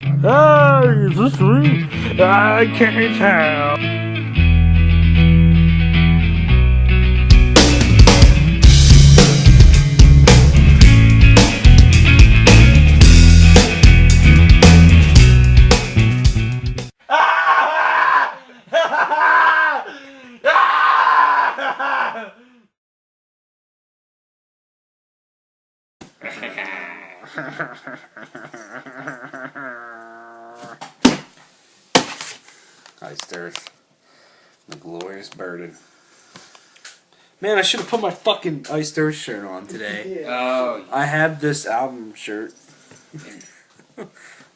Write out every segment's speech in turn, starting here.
Ah, is this sweet? I can't tell. Iced Earth, the glorious burden. Man, I should have put my fucking Iced Earth shirt on today. Oh, I have this album shirt.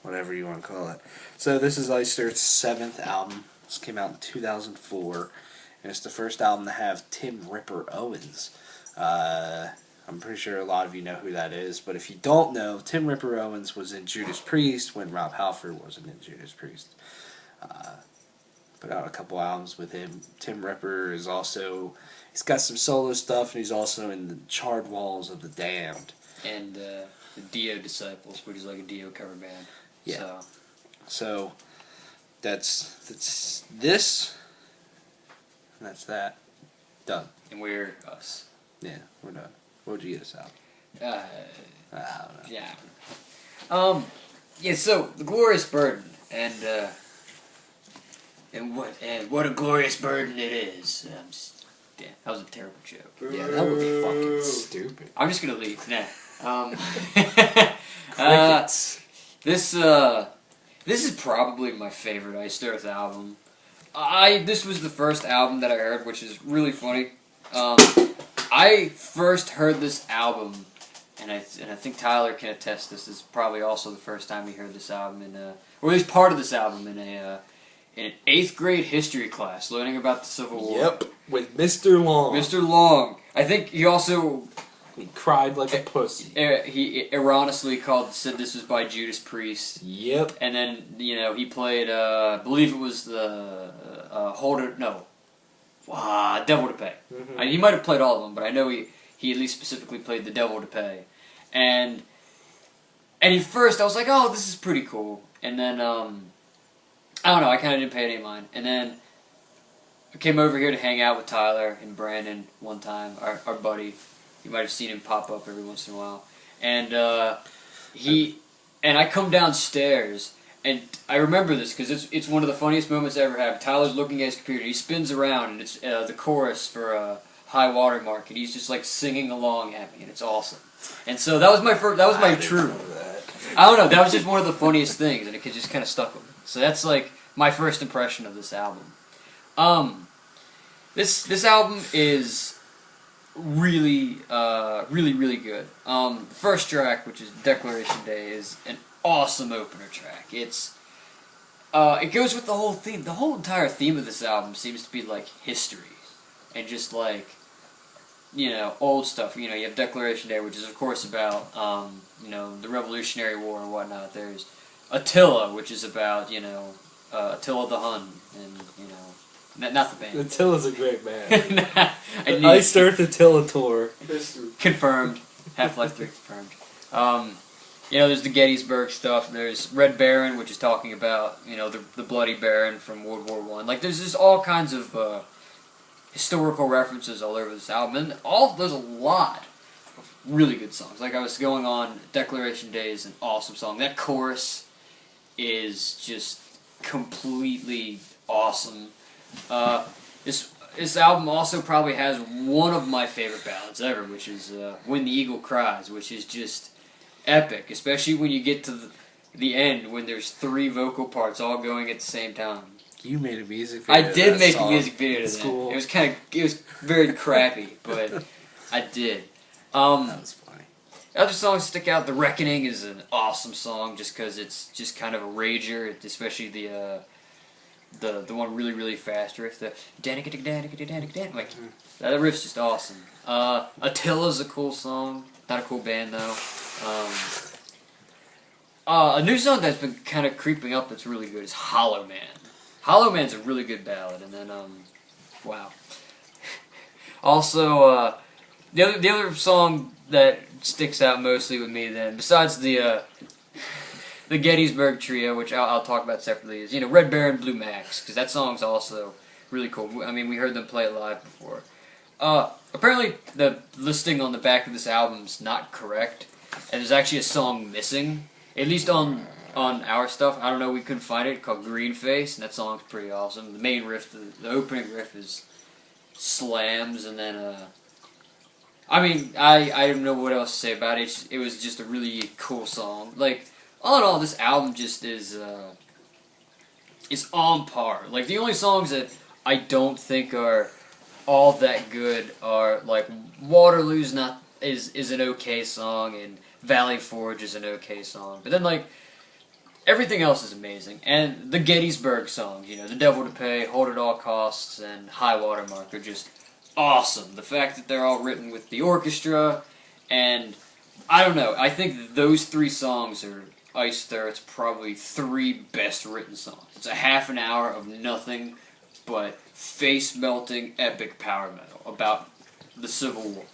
Whatever you want to call it. So this is Iced Earth's 7th album. This came out in 2004. And it's the first album to have Tim Ripper Owens. I'm pretty sure a lot of you know who that is. But if you don't know, Tim Ripper Owens was in Judas Priest when Rob Halford wasn't in Judas Priest. Put out a couple albums with him. Tim Ripper is also... He's got some solo stuff, and he's also in the Charred Walls of the Damned. And the Dio Disciples, which is like a Dio cover band. Yeah. So that's this. And that's that. Done. And we're us. Yeah, we're done. What would you get us out? Uh, I don't know. yeah. Yeah. So the glorious burden, and what a glorious burden it is. Yeah, that was a terrible joke. Yeah, that would be fucking stupid. I'm just gonna leave. Nah. Crickets. This is probably my favorite Iced Earth album. This was the first album that I heard, which is really funny. I first heard this album, and I think Tyler can attest. This is probably also the first time he heard this album or at least part of this album in an 8th grade history class, learning about the Civil War. Yep, with Mr. Long. Mr. Long. I think he also... He cried like a pussy. He erroneously said this was by Judas Priest. Yep. And then, he played, I believe it was the, Devil to Pay. Mm-hmm. He might have played all of them, but I know he at least specifically played the Devil to Pay. And at first I was like, oh, this is pretty cool. And then, I don't know, I kind of didn't pay any mind. And then I came over here to hang out with Tyler and Brandon one time, our buddy. You might have seen him pop up every once in a while. And I come downstairs, and I remember this because it's one of the funniest moments I ever had. Tyler's looking at his computer, he spins around, and it's the chorus for High Water Mark, and he's just like singing along at me, and it's awesome. And so that was my true. I don't know, that was just one of the funniest things, and it just kind of stuck with me. So that's like my first impression of this album. This album is really, really good. First track, which is Declaration Day, is an awesome opener track. It goes with the whole theme. The whole entire theme of this album seems to be like history, and just like, old stuff. You have Declaration Day, which is of course about, the Revolutionary War and whatnot. There's Attila, which is about, Attila the Hun, and, not the band. Attila's a great band. Iced Earth Attila tour. Confirmed. Half-Life 3 confirmed. There's the Gettysburg stuff. There's Red Baron, which is talking about, the Bloody Baron from World War I. Like, there's just all kinds of historical references all over this album. And there's a lot of really good songs. Like I was going on, Declaration Day is an awesome song. That chorus is just completely awesome. This album also probably has one of my favorite ballads ever, which is When the Eagle Cries, which is just epic, especially when you get to the end when there's 3 vocal parts all going at the same time. You made a music video. I did make a music video to that. It was very crappy, but I did. That was funny. Other songs stick out. The Reckoning is an awesome song just because it's just kind of a rager, especially the one really, really fast riff, the like, that riff's just awesome. Attila's a cool song, not a cool band though. A new song that's been kind of creeping up that's really good is Hollow Man. Hollow Man's a really good ballad, and then, wow. Also, the other song that sticks out mostly with me then, besides the the Gettysburg Trio, which I'll talk about separately, is Red Baron, Blue Max, because that song's also really cool. I mean, we heard them play it live before. Apparently, the listing on the back of this album's not correct, and there's actually a song missing, at least on our stuff. I don't know, we couldn't find it, called Green Face, and that song's pretty awesome. The main riff, the opening riff is slams, and then, I mean, I don't know what else to say about it. It was just a really cool song. Like, all in all, this album just is on par. Like, the only songs that I don't think are all that good are, like, Waterloo's is an okay song, and Valley Forge is an okay song. But then, like, everything else is amazing. And the Gettysburg songs, The Devil to Pay, Hold at All Costs, and High Watermark are just awesome. The fact that they're all written with the orchestra, and I don't know, I think those 3 songs are Iced Earth's probably 3 best written songs. It's a half an hour of nothing but face-melting epic power metal about the Civil War.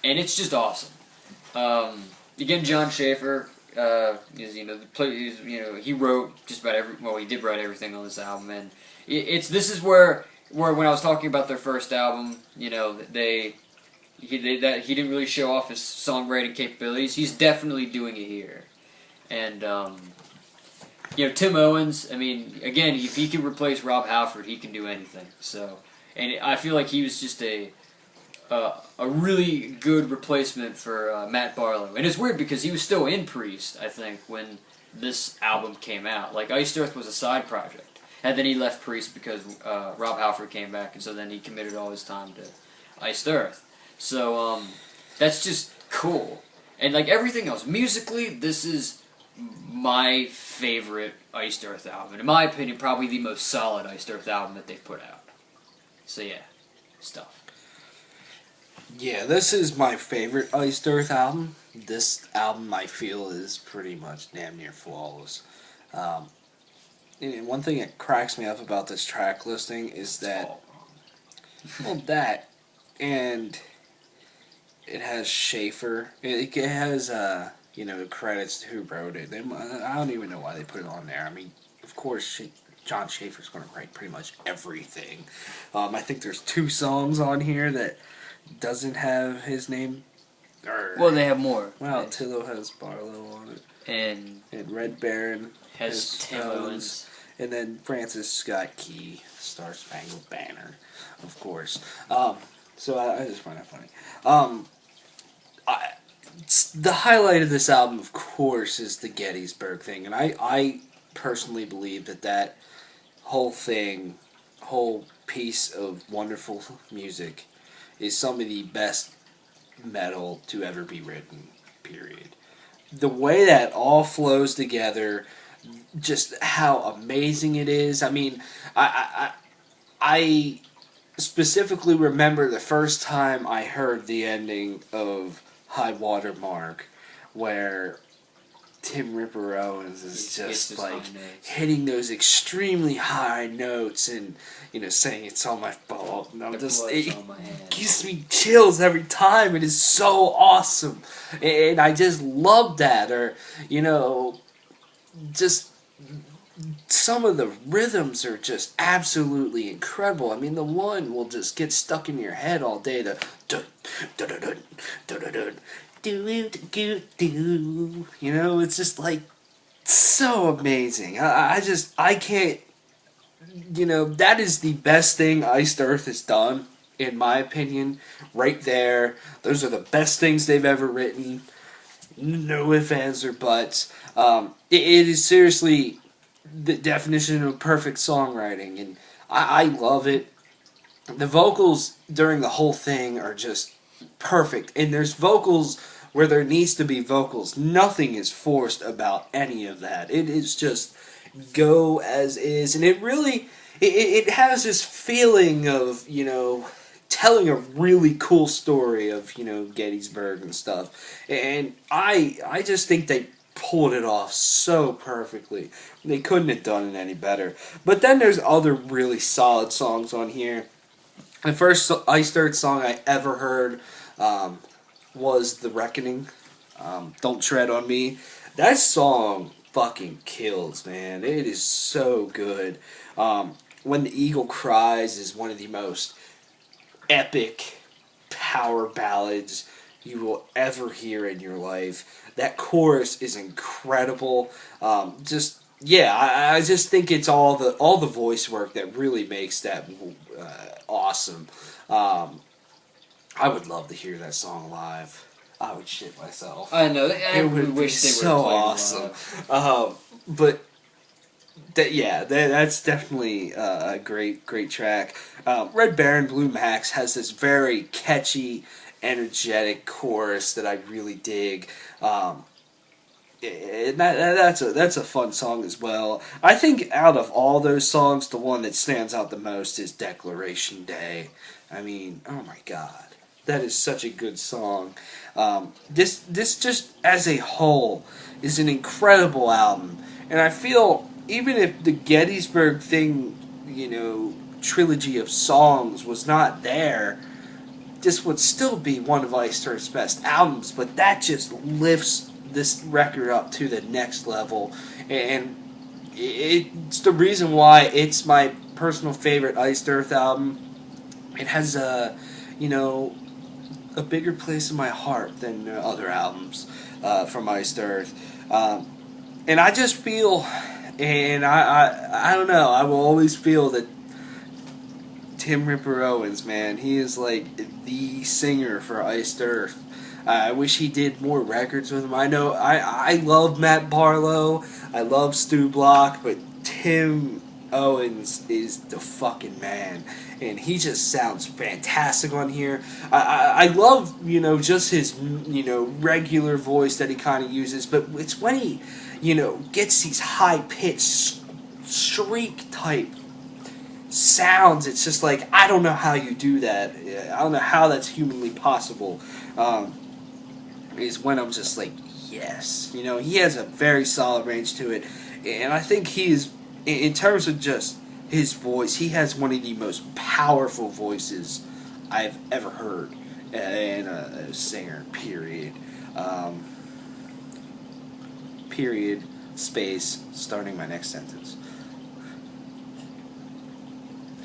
And it's just awesome. Again, John Schaefer he wrote just about he did write everything on this album, and this is where when I was talking about their first album, he didn't really show off his songwriting capabilities. He's definitely doing it here, and Tim Owens. I mean, again, if he can replace Rob Halford, he can do anything. So, and I feel like he was just a really good replacement for Matt Barlow. And it's weird because he was still in Priest, I think, when this album came out. Like, Iced Earth was a side project. And then he left Priest because Rob Halford came back, and so then he committed all his time to Iced Earth. So, that's just cool. And, like, everything else, musically, this is my favorite Iced Earth album. And in my opinion, probably the most solid Iced Earth album that they've put out. So, yeah, stuff. Yeah, this is my favorite Iced Earth album. This album, I feel, is pretty much damn near flawless. And one thing that cracks me up about this track listing is that, and it has Schaefer. It has, credits to who wrote it. I don't even know why they put it on there. I mean, of course, John Schaefer's going to write pretty much everything. I think there's 2 songs on here that doesn't have his name. Well, they have more. Well, Tillo has Barlow on it. And Red Baron has Tim Owens. And then Francis Scott Key, Star Spangled Banner, of course. So I just find that funny. The highlight of this album, of course, is the Gettysburg thing. And I personally believe that whole piece of wonderful music is some of the best metal to ever be written, period. The way that all flows together, just how amazing it is. I mean, I specifically remember the first time I heard the ending of High Water Mark, where Tim Ripper Owens is just like hitting those extremely high notes and saying it's all my fault, and it gives me chills every time. It is so awesome, and I just love that. Or just some of the rhythms are just absolutely incredible. I mean, the one will just get stuck in your head all day. The dun dun dun dun dun dun dun. It's just like so amazing. I can't, that is the best thing Iced Earth has done, in my opinion, right there. Those are the best things they've ever written. No ifs, ands, or buts. It is seriously the definition of perfect songwriting, and I love it. The vocals during the whole thing are just perfect, and there's vocals where there needs to be vocals. Nothing is forced about any of that. It is just go as is, and it really it has this feeling of telling a really cool story of Gettysburg and stuff, and I just think they pulled it off so perfectly. They couldn't have done it any better. But then there's other really solid songs on here. The first Iced Earth song I ever heard was The Reckoning, Don't Tread on Me. That song fucking kills, man. It is so good. When the Eagle Cries is one of the most epic power ballads you will ever hear in your life. That chorus is incredible. I just think it's all the voice work that really makes that awesome. I would love to hear that song live. I would shit myself. I know. It would be so awesome. But that's definitely a great track. Red Baron Blue Max has this very catchy, energetic chorus that I really dig. That's a fun song as well. I think out of all those songs, the one that stands out the most is Declaration Day. I mean, oh my god, that is such a good song. This just as a whole is an incredible album, and I feel even if the Gettysburg thing, trilogy of songs was not there, this would still be one of Iced Earth's best albums. But that just lifts this record up to the next level, and it's the reason why it's my personal favorite Iced Earth album. It has a bigger place in my heart than other albums from Iced Earth, and I just feel, and I don't know, I will always feel that Tim Ripper Owens, man, he is like the singer for Iced Earth. I wish he did more records with him. I know I love Matt Barlow, I love Stu Block, but Tim Owens is the fucking man, and he just sounds fantastic on here. I love just his regular voice that he kind of uses, but it's when he gets these high pitched shriek type sounds. It's just like, I don't know how you do that. I don't know how that's humanly possible. Is when I'm just like, yes. He has a very solid range to it. And I think he is, in terms of just his voice, he has one of the most powerful voices I've ever heard in a singer, period. Period, space, starting my next sentence.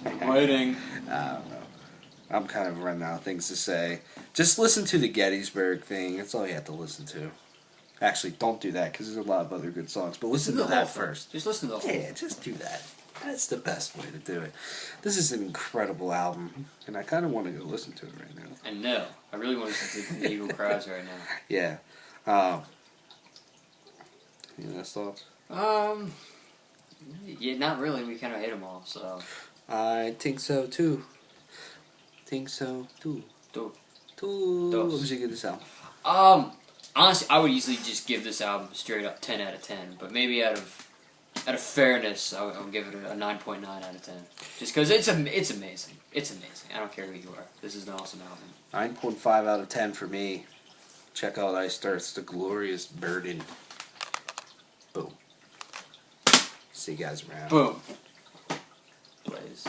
I'm waiting. I don't know. I'm kind of running out of things to say. Just listen to the Gettysburg thing. That's all you have to listen to. Actually, don't do that because there's a lot of other good songs. But listen to that first. Just listen to the whole. Yeah, just do that. That's the best way to do it. This is an incredible album, and I kind of want to go listen to it right now. I know. I really want to listen to the Eagle Cries right now. Yeah. Any last thoughts? Yeah, not really. We kind of hate them all, so. I think so too. What would you give this album? Honestly, I would easily just give this album straight up 10 out of 10. But maybe out of fairness, I'll give it a 9.9 out of 10. Just because it's amazing. It's amazing. I don't care who you are. This is an awesome album. 9.5 out of 10 for me. Check out Iced Earth's The Glorious Burden. Boom. See you guys around. Boom. Blaze.